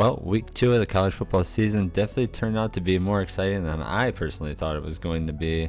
Well, week 2 of the college football season definitely turned out to be more exciting than I personally thought it was going to be,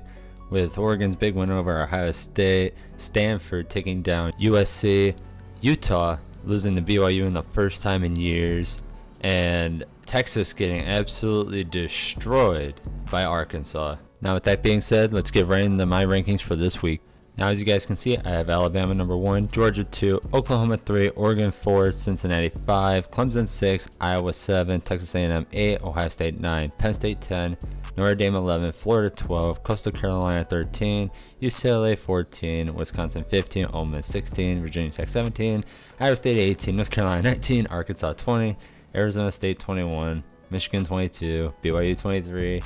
with Oregon's big win over Ohio State, Stanford taking down USC, Utah losing to BYU in the first time in years, and Texas getting absolutely destroyed by Arkansas. Now, with that being said, let's get right into my rankings for this week. Now, as you guys can see, I have Alabama number 1, Georgia 2, Oklahoma 3, Oregon 4, Cincinnati 5, Clemson 6, Iowa 7, Texas A&M 8, Ohio State 9, Penn State 10, Notre Dame 11, Florida 12, Coastal Carolina 13, UCLA 14, Wisconsin 15, Ole Miss 16, Virginia Tech 17, Iowa State 18, North Carolina 19, Arkansas 20, Arizona State 21, Michigan 22, BYU 23,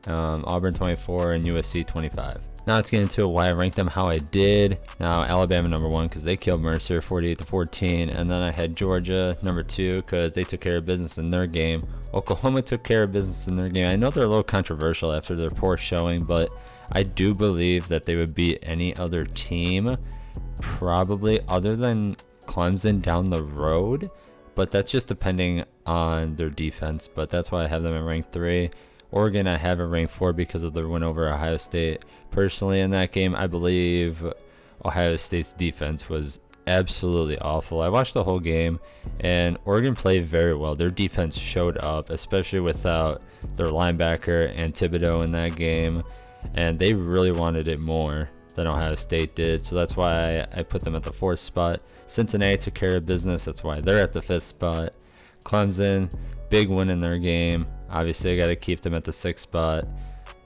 Auburn 24, and USC 25. Now let's get into why I ranked them how I did. Now, Alabama number 1 because they killed Mercer 48-14, and then I had Georgia number 2 because they took care of business in their game. Oklahoma took care of business in their game. I know they're a little controversial after their poor showing, but I do believe that they would beat any other team, probably other than Clemson down the road, but that's just depending on their defense. But that's why I have them at rank 3. Oregon I have at rank 4 because of their win over Ohio State. Personally, in that game, I believe Ohio State's defense was absolutely awful. I watched the whole game, and Oregon played very well. Their defense showed up, especially without their linebacker and Thibodeau in that game, and they really wanted it more than Ohio State did, so that's why I put them at the 4th spot. Cincinnati took care of business. That's why they're at the 5th spot. Clemson, big win in their game. Obviously, I got to keep them at the 6th spot.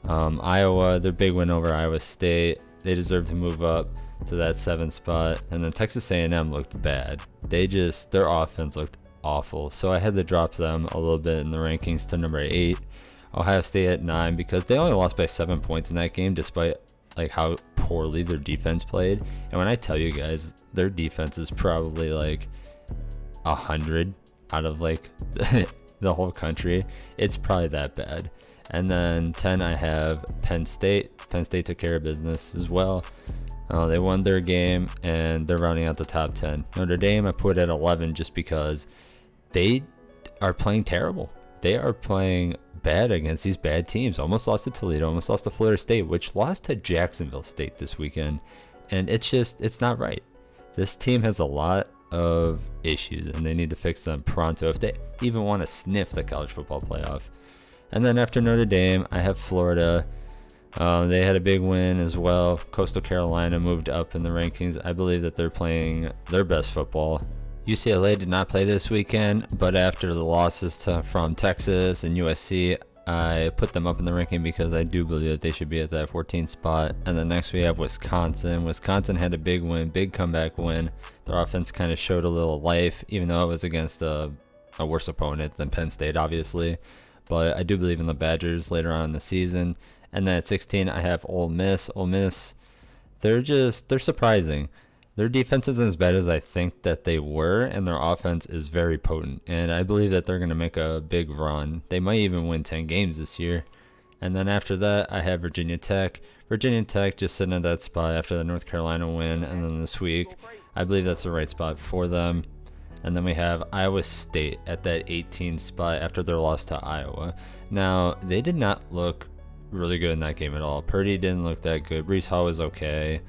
Iowa, their big win over Iowa State. They deserve to move up to that 7th spot. And then Texas A&M looked bad. Their offense looked awful. So I had to drop them a little bit in the rankings to number 8. Ohio State at 9 because they only lost by 7 points in that game despite like how poorly their defense played. And when I tell you guys, their defense is probably like 100 out of like the whole country. It's probably that bad. And then 10, I have Penn State. Penn State took care of business as well. They won their game, and they're rounding out the top 10. Notre Dame, I put at 11 just because they are playing terrible. They are playing bad against these bad teams. Almost lost to Toledo, almost lost to Florida State, which lost to Jacksonville State this weekend. And it's not right. This team has a lot of issues, and they need to fix them pronto if they even want to sniff the college football playoff. And then after Notre Dame, I have Florida. They had a big win as well. Coastal Carolina moved up in the rankings. I believe that they're playing their best football. UCLA did not play this weekend, but after the losses from Texas and USC, I put them up in the ranking because I do believe that they should be at that 14th spot. And then next we have Wisconsin. Wisconsin had a big win, big comeback win. Their offense kind of showed a little life, even though it was against a worse opponent than Penn State, obviously. But I do believe in the Badgers later on in the season. And then at 16, I have Ole Miss. Ole Miss, they're surprising. Their defense isn't as bad as I think that they were, and their offense is very potent. And I believe that they're going to make a big run. They might even win 10 games this year. And then after that, I have Virginia Tech. Virginia Tech just sitting at that spot after the North Carolina win. And then this week, I believe that's the right spot for them. And then we have Iowa State at that 18th spot after their loss to Iowa. Now, they did not look really good in that game at all. Purdy didn't look that good. Breece Hall was okay.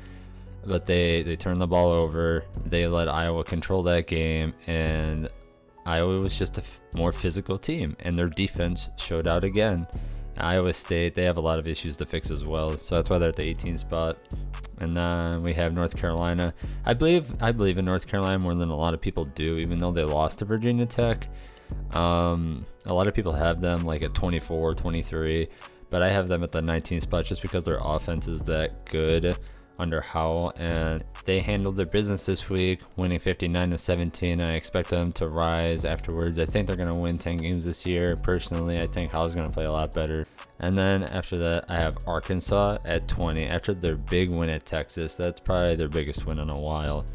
But they turned the ball over. They let Iowa control that game. And Iowa was just a more physical team. And their defense showed out again. Iowa State, they have a lot of issues to fix as well. So that's why they're at the 18th spot. And then we have North Carolina. I believe in North Carolina more than a lot of people do, even though they lost to Virginia Tech. A lot of people have them like at 24, 23, but I have them at the 19th spot just because their offense is that good under Howell, and they handled their business this week, winning 59-17. I expect them to rise afterwards. I think they're going to win 10 games this year. Personally, I think Howell's going to play a lot better. And then after that, I have Arkansas at 20. After their big win at Texas, that's probably their biggest win in a while.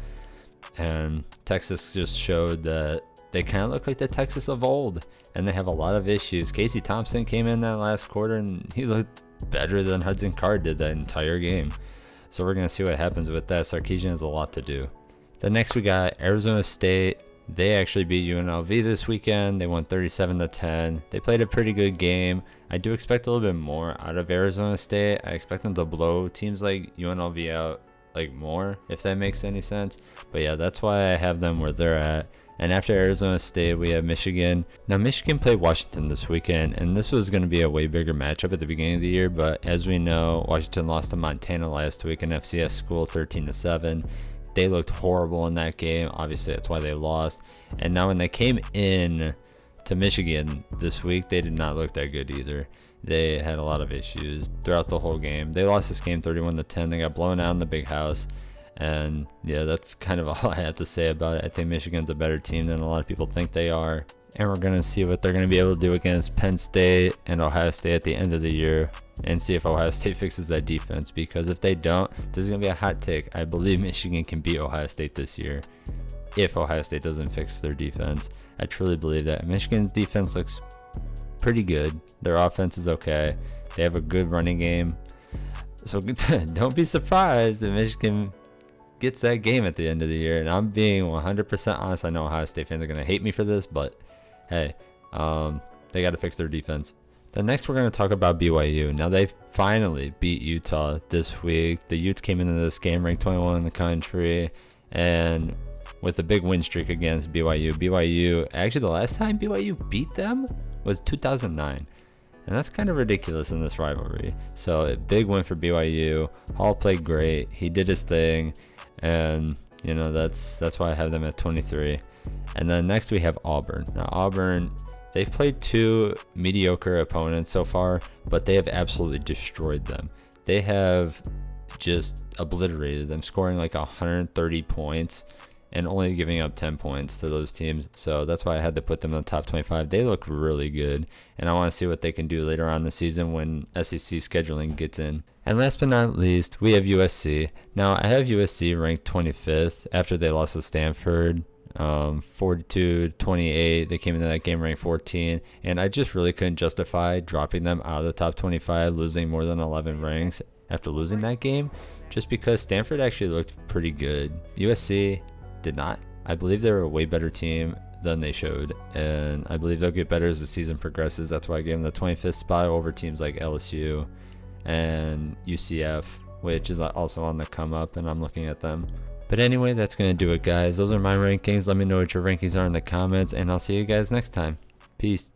And Texas just showed that they kind of look like the Texas of old, and they have a lot of issues. Casey Thompson came in that last quarter, and he looked better than Hudson Card did that entire game. So we're going to see what happens with that. Sarkisian has a lot to do. Then next we got Arizona State. They actually beat UNLV this weekend. They won 37-10. They played a pretty good game. I do expect a little bit more out of Arizona State. I expect them to blow teams like UNLV out like more, if that makes any sense. But yeah, that's why I have them where they're at. And after Arizona State, we have Michigan. Now, Michigan played Washington this weekend, and this was going to be a way bigger matchup at the beginning of the year. But as we know, Washington lost to Montana last week in FCS school 13-7. They looked horrible in that game. Obviously, that's why they lost. And now when they came in to Michigan this week, they did not look that good either. They had a lot of issues throughout the whole game. They lost this game 31-10. They got blown out in the big house. And yeah, that's kind of all I have to say about it. I think Michigan's a better team than a lot of people think they are. And we're going to see what they're going to be able to do against Penn State and Ohio State at the end of the year, and see if Ohio State fixes that defense. Because if they don't, this is going to be a hot take. I believe Michigan can beat Ohio State this year if Ohio State doesn't fix their defense. I truly believe that. Michigan's defense looks pretty good. Their offense is okay. They have a good running game. So don't be surprised if Michigan gets that game at the end of the year. And I'm being 100% honest. I know Ohio State fans are going to hate me for this, but hey, they got to fix their defense. Then next we're going to talk about BYU. Now they finally beat Utah this week. The Utes came into this game ranked 21 in the country, and with a big win streak against BYU. Actually, the last time BYU beat them was 2009. And that's kind of ridiculous in this rivalry. So a big win for BYU. Hall played great. He did his thing. And, you know, that's why I have them at 23. And then next we have Auburn. Now Auburn, they've played two mediocre opponents so far, but they have absolutely destroyed them. They have just obliterated them, scoring like 130 points and only giving up 10 points to those teams. So that's why I had to put them in the top 25. They look really good, and I want to see what they can do later on in the season when SEC scheduling gets in. And last but not least, we have USC. Now, I have USC ranked 25th after they lost to Stanford, 42-28. They came into that game ranked 14, and I just really couldn't justify dropping them out of the top 25, losing more than 11 ranks after losing that game, just because Stanford actually looked pretty good. USC did not. I believe they're a way better team than they showed, and I believe they'll get better as the season progresses. That's why I gave them the 25th spot over teams like LSU and UCF, which is also on the come up, and I'm looking at them. But anyway, that's going to do it, guys. Those are my rankings. Let me know what your rankings are in the comments, and I'll see you guys next time. Peace.